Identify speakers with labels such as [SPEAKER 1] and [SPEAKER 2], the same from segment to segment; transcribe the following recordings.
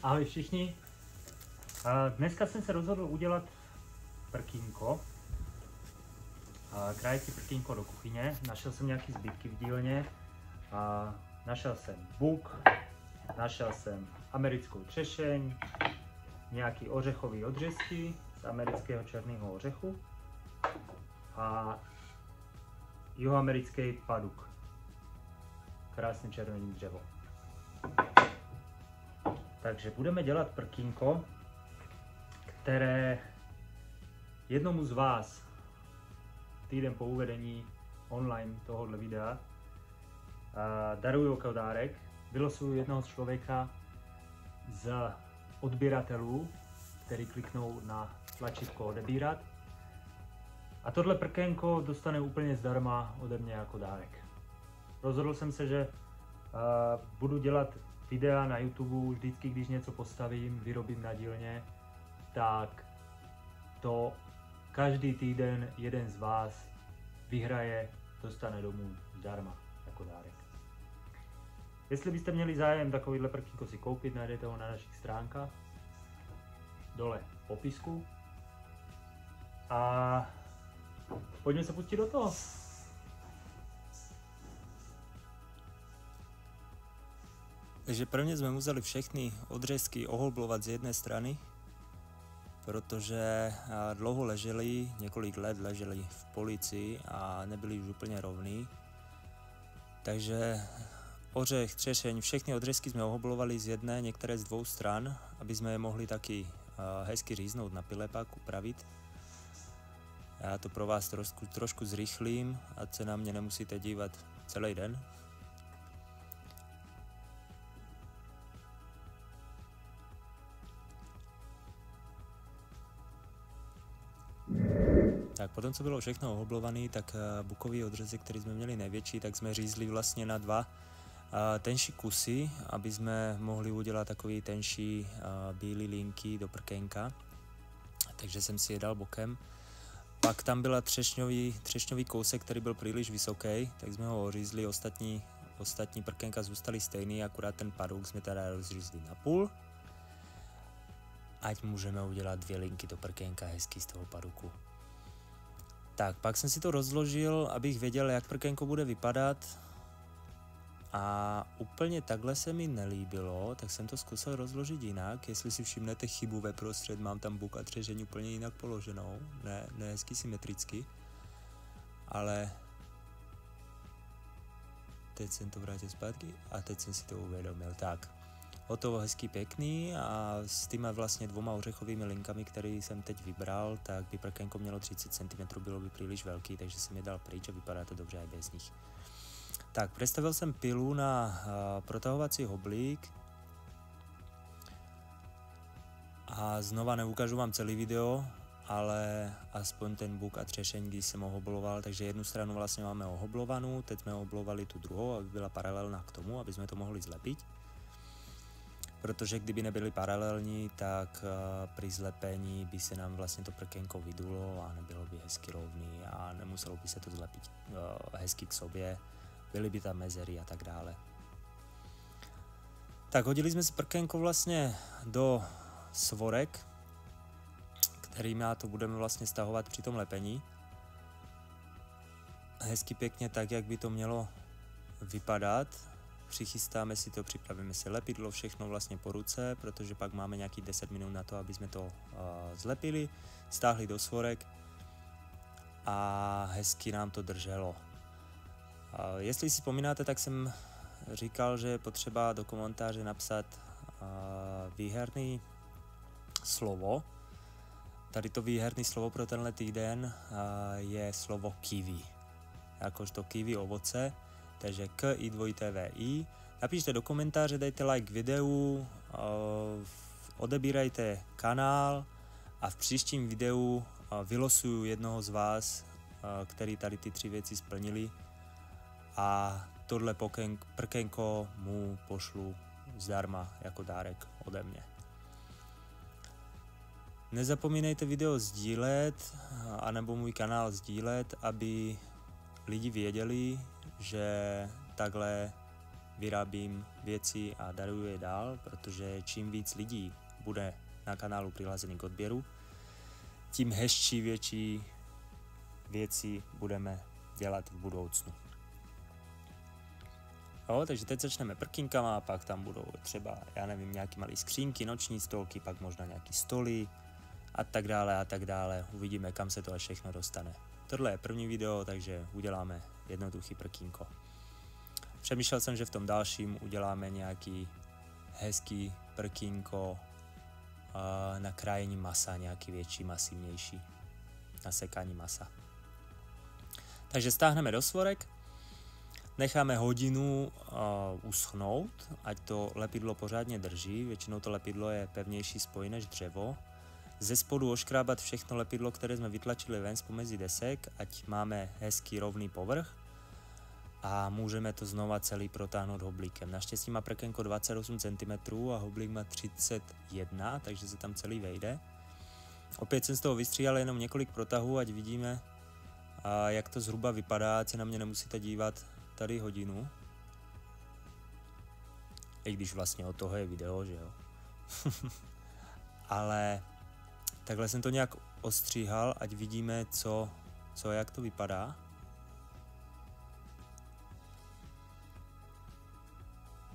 [SPEAKER 1] Ahoj všichni. Dneska jsem se rozhodl udělat prkínko. Krájecí prkínko do kuchyně. Našel jsem nějaký zbytky v dílně. Našel jsem buk, našel jsem americkou třešeň, nějaký ořechový odřezky z amerického černého ořechu a jihoamerický paduk. Krásně červený dřevo. Takže budeme dělat prkínko, které jednomu z vás týden po uvedení online tohoto videa daruju jako dárek. Vylosuju jednoho člověka z odběratelů, který kliknou na tlačítko odebírat. A tohle prkénko dostane úplně zdarma ode mě jako dárek. Rozhodl jsem se, že budu dělat videa na YouTube vždycky, když něco postavím, vyrobím na dílně, tak to každý týden jeden z vás vyhraje, dostane domů zdarma jako dárek. Jestli byste měli zájem takovýhle prkínko si koupit, najdete ho na našich stránkách, dole v popisku. A pojďme se pustit do toho.
[SPEAKER 2] Takže prvně jsme museli všechny odřezky oholblovat z jedné strany, protože dlouho leželi, několik let leželi v polici a nebyli už úplně rovný. Takže ořech, třešeň, všechny odřezky jsme ohoblovali z jedné, některé z dvou stran, aby jsme je mohli taky hezky říznout na pilepak, upravit. Já to pro vás trošku zrychlím, ať se na mě nemusíte dívat celý den. Tak potom, co bylo všechno ohoblované, tak bukový odřezek, který jsme měli největší, tak jsme řízli vlastně na dva tenší kusy, aby jsme mohli udělat takový tenší bílý linky do prkénka. Takže jsem si je dal bokem. Pak tam byla třešňový kousek, který byl příliš vysoký, tak jsme ho ořízli, ostatní prkénka zůstaly stejný, akurát ten paduk jsme teda rozřízli na půl. Ať můžeme udělat dvě linky do prkénka hezky z toho paduku. Tak, pak jsem si to rozložil, abych věděl, jak prkénko bude vypadat. A úplně takhle se mi nelíbilo, tak jsem to zkusil rozložit jinak. Jestli si všimnete chybu ve prostřed, mám tam buk a třešeň úplně jinak položenou, ne hezky symetricky. Ale teď jsem to vrátil zpátky a teď jsem si to uvědomil. Tak, hotovo, hezky pěkný a s těma vlastně dvoma ořechovými linkami, které jsem teď vybral, tak by prkénko mělo 30 cm, bylo by příliš velký, takže jsem je dal pryč a vypadá to dobře i bez nich. Tak, přestavil jsem pilu na protahovací hoblík a znova neukážu vám celý video, ale aspoň ten buk a třešeň, když jsem ohobloval, takže jednu stranu vlastně máme ohoblovanou, teď jsme ohoblovali tu druhou, aby byla paralelná k tomu, aby jsme to mohli zlepit. Protože kdyby nebyly paralelní, tak při zlepení by se nám vlastně to prkénko vydulo a nebylo by hezky rovný a nemuselo by se to zlepit hezky k sobě. Byly by tam mezery a tak dále. Tak hodili jsme si prkénko vlastně do svorek, kterými to budeme vlastně stahovat při tom lepení. Hezky pěkně tak, jak by to mělo vypadat. Přichystáme si to, připravíme si lepidlo, všechno vlastně po ruce, protože pak máme nějaký 10 minut na to, aby jsme to zlepili, stáhli do svorek a hezky nám to drželo. Jestli si vzpomínáte, tak jsem říkal, že je potřeba do komentáře napsat výherný slovo. Tady to výherný slovo pro tenhle týden je slovo kiwi. Jakožto kiwi ovoce, takže KI2VI. Napište do komentáře, dejte like videu, odebírajte kanál a v příštím videu vylosuju jednoho z vás, který tady ty tři věci splnili. A tohle prkénko mu pošlu zdarma jako dárek ode mě. Nezapomínejte video sdílet, anebo můj kanál sdílet, aby lidi věděli, že takhle vyrábím věci a daruju je dál, protože čím víc lidí bude na kanálu přihlazený k odběru, tím hezčí, větší věci budeme dělat v budoucnu. Jo, takže teď začneme prkinkama, pak tam budou třeba, já nevím, nějaký malý skřínky, noční stolky, pak možná nějaký stoly a tak dále. Uvidíme, kam se to až všechno dostane. Tohle je první video, takže uděláme jednoduchý prkínko. Přemýšlel jsem, že v tom dalším uděláme nějaký hezký prkínko na krájení masa, nějaký větší, masivnější, na sekání masa. Takže stáhneme do svorek, necháme hodinu uschnout, ať to lepidlo pořádně drží, většinou to lepidlo je pevnější spoj než dřevo. Ze spodu oškrábat všechno lepidlo, které jsme vytlačili ven pomezi desek, ať máme hezký rovný povrch a můžeme to znova celý protáhnout hoblíkem. Naštěstí má prkénko 28 cm a hoblík má 31, takže se tam celý vejde. Opět jsem z toho vystříhal jenom několik protahů, ať vidíme, jak to zhruba vypadá, ať se na mě nemusíte dívat tady hodinu. I když vlastně od toho je video, že jo. Ale takhle jsem to nějak ostříhal, ať vidíme, co jak to vypadá.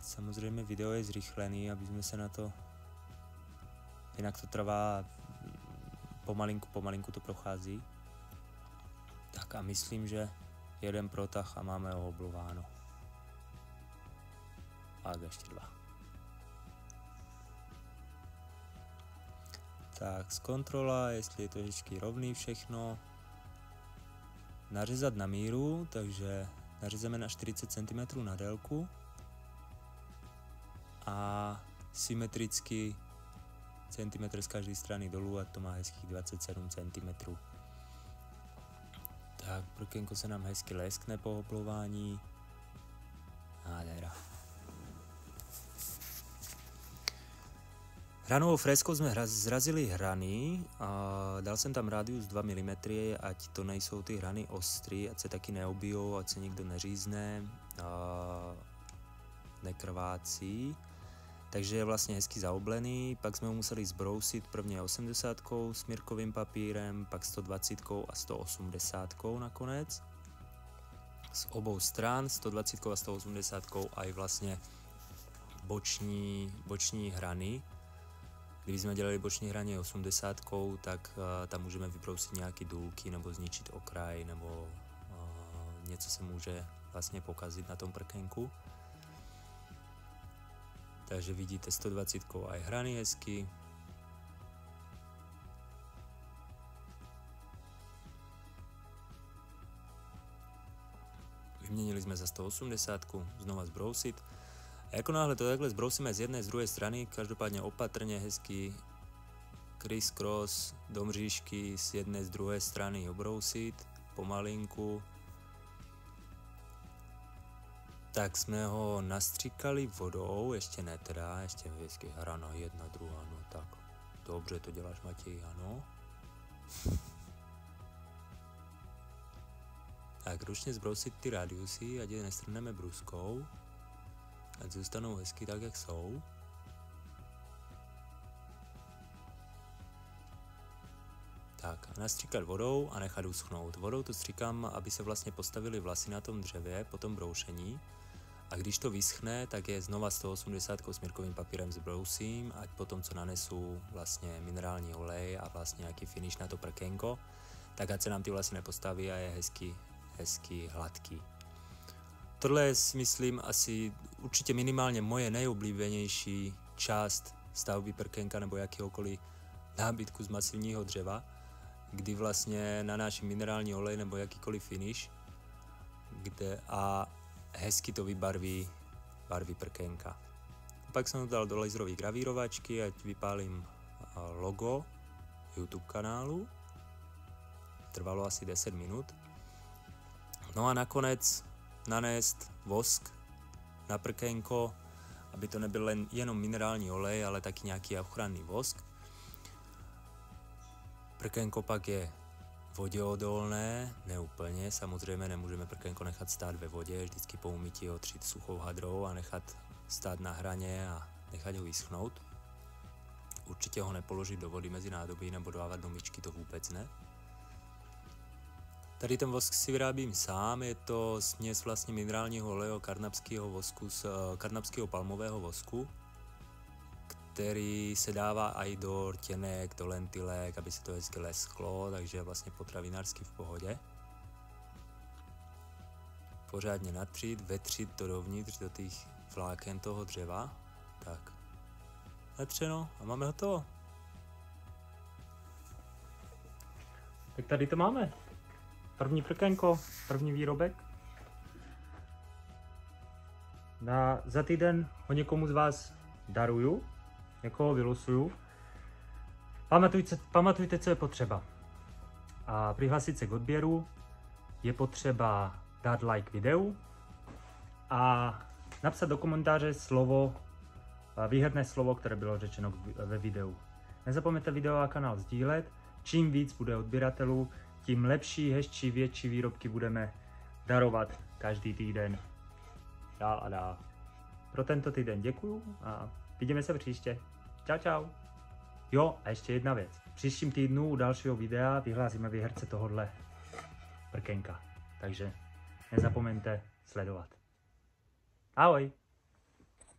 [SPEAKER 2] Samozřejmě video je zrychlený, aby jsme se na to, jinak to trvá pomalinku to prochází. Tak a myslím, že jeden protah a máme ho oblováno. A ještě dva. Tak, zkontrola, jestli je to vždycky rovný všechno. Nařezat na míru, takže nařezeme na 40 cm na délku. A symetricky centimetr z každé strany dolů a to má hezkých 27 cm. Tak, prkénko se nám hezky leskne po oblování. Nádhera. Hranovou freskou jsme zrazili hrany a dal jsem tam rádius 2 mm, ať to nejsou ty hrany ostrý, ať se taky neobijou, ať se nikdo neřízne, nekrvácí. Takže je vlastně hezky zaoblený, pak jsme ho museli zbrousit prvně 80 smírkovým papírem, pak 120 a 180 nakonec. Z obou stran 120 a 180 a i vlastně boční hrany. Kdyby jsme dělali boční hraně 80, tak tam můžeme vybrousit nějaké důlky nebo zničit okraj, nebo něco se může vlastně pokazit na tom prkénku. Takže vidíte 120 a i hrany hezky. Vyměnili jsme za 180, znova zbrousit. A jako náhle to takhle zbrousíme z jedné, z druhé strany, každopádně opatrně, hezky criss cross do mřížky z jedné, z druhé strany obrousit, pomalinku. Tak jsme ho nastříkali vodou, ještě ne teda, ještě hezky hrana jedna, druhá, no tak. Dobře to děláš, Matěj, ano. Tak ručně zbrousit ty radiusy, ať je nestrhneme bruskou. Ať zůstanou hezky tak, jak jsou. Tak, nastříkat vodou a nechat uschnout. Vodou to stříkám, aby se vlastně postavily vlasy na tom dřevě po tom broušení. A když to vyschne, tak je znova 180 smírkovým papírem zbrousím, ať potom, co nanesu vlastně minerální olej a vlastně nějaký finish na to prkénko, tak ať se nám ty vlasy nepostaví a je hezky hladký. Tohle je, myslím, asi určitě minimálně moje nejoblíbenější část stavby prkénka nebo jakéhokoliv nábytku z masivního dřeva, kdy vlastně nanáším minerální olej nebo jakýkoliv finish, a hezky to vybarví barvy prkénka. Pak jsem to dal do laserové gravírovačky, ať vypálím logo YouTube kanálu. Trvalo asi 10 minut. No a nakonec nanést vosk na prkénko, aby to nebyl jenom minerální olej, ale taky nějaký ochranný vosk. Prkénko pak je voděodolné, ne úplně, samozřejmě nemůžeme prkénko nechat stát ve vodě, vždycky po umytí otřít suchou hadrou a nechat stát na hraně a nechat ho vyschnout. Určitě ho nepoložit do vody mezi nádoby nebo dávat do myčky, to vůbec ne. Tady ten vosk si vyrábím sám, je to směs vlastně minerálního oleje karnapského vosku z karnapského palmového vosku, který se dává i do rtěnek, do lentilek, aby se to hezky lesklo, takže vlastně potravinářsky v pohodě. Pořádně natřít, vetřit to dovnitř do těch vláken toho dřeva. Tak, natřeno a máme hotovo.
[SPEAKER 1] Tak tady to máme. První prkénko, první výrobek. Za týden ho někomu z vás daruju, někoho vylosuju. Pamatujte, co je potřeba. A přihlásit se k odběru, je potřeba dát like videu a napsat do komentáře výherné slovo, které bylo řečeno ve videu. Nezapomeňte video a kanál sdílet. Čím víc bude odběratelů, tím lepší, hezčí, větší výrobky budeme darovat každý týden dál a dál. Pro tento týden děkuju a vidíme se příště. Čau, čau. Jo, a ještě jedna věc. V příštím týdnu u dalšího videa vyhlásíme výherce tohohle prkénka. Takže nezapomeňte sledovat. Ahoj.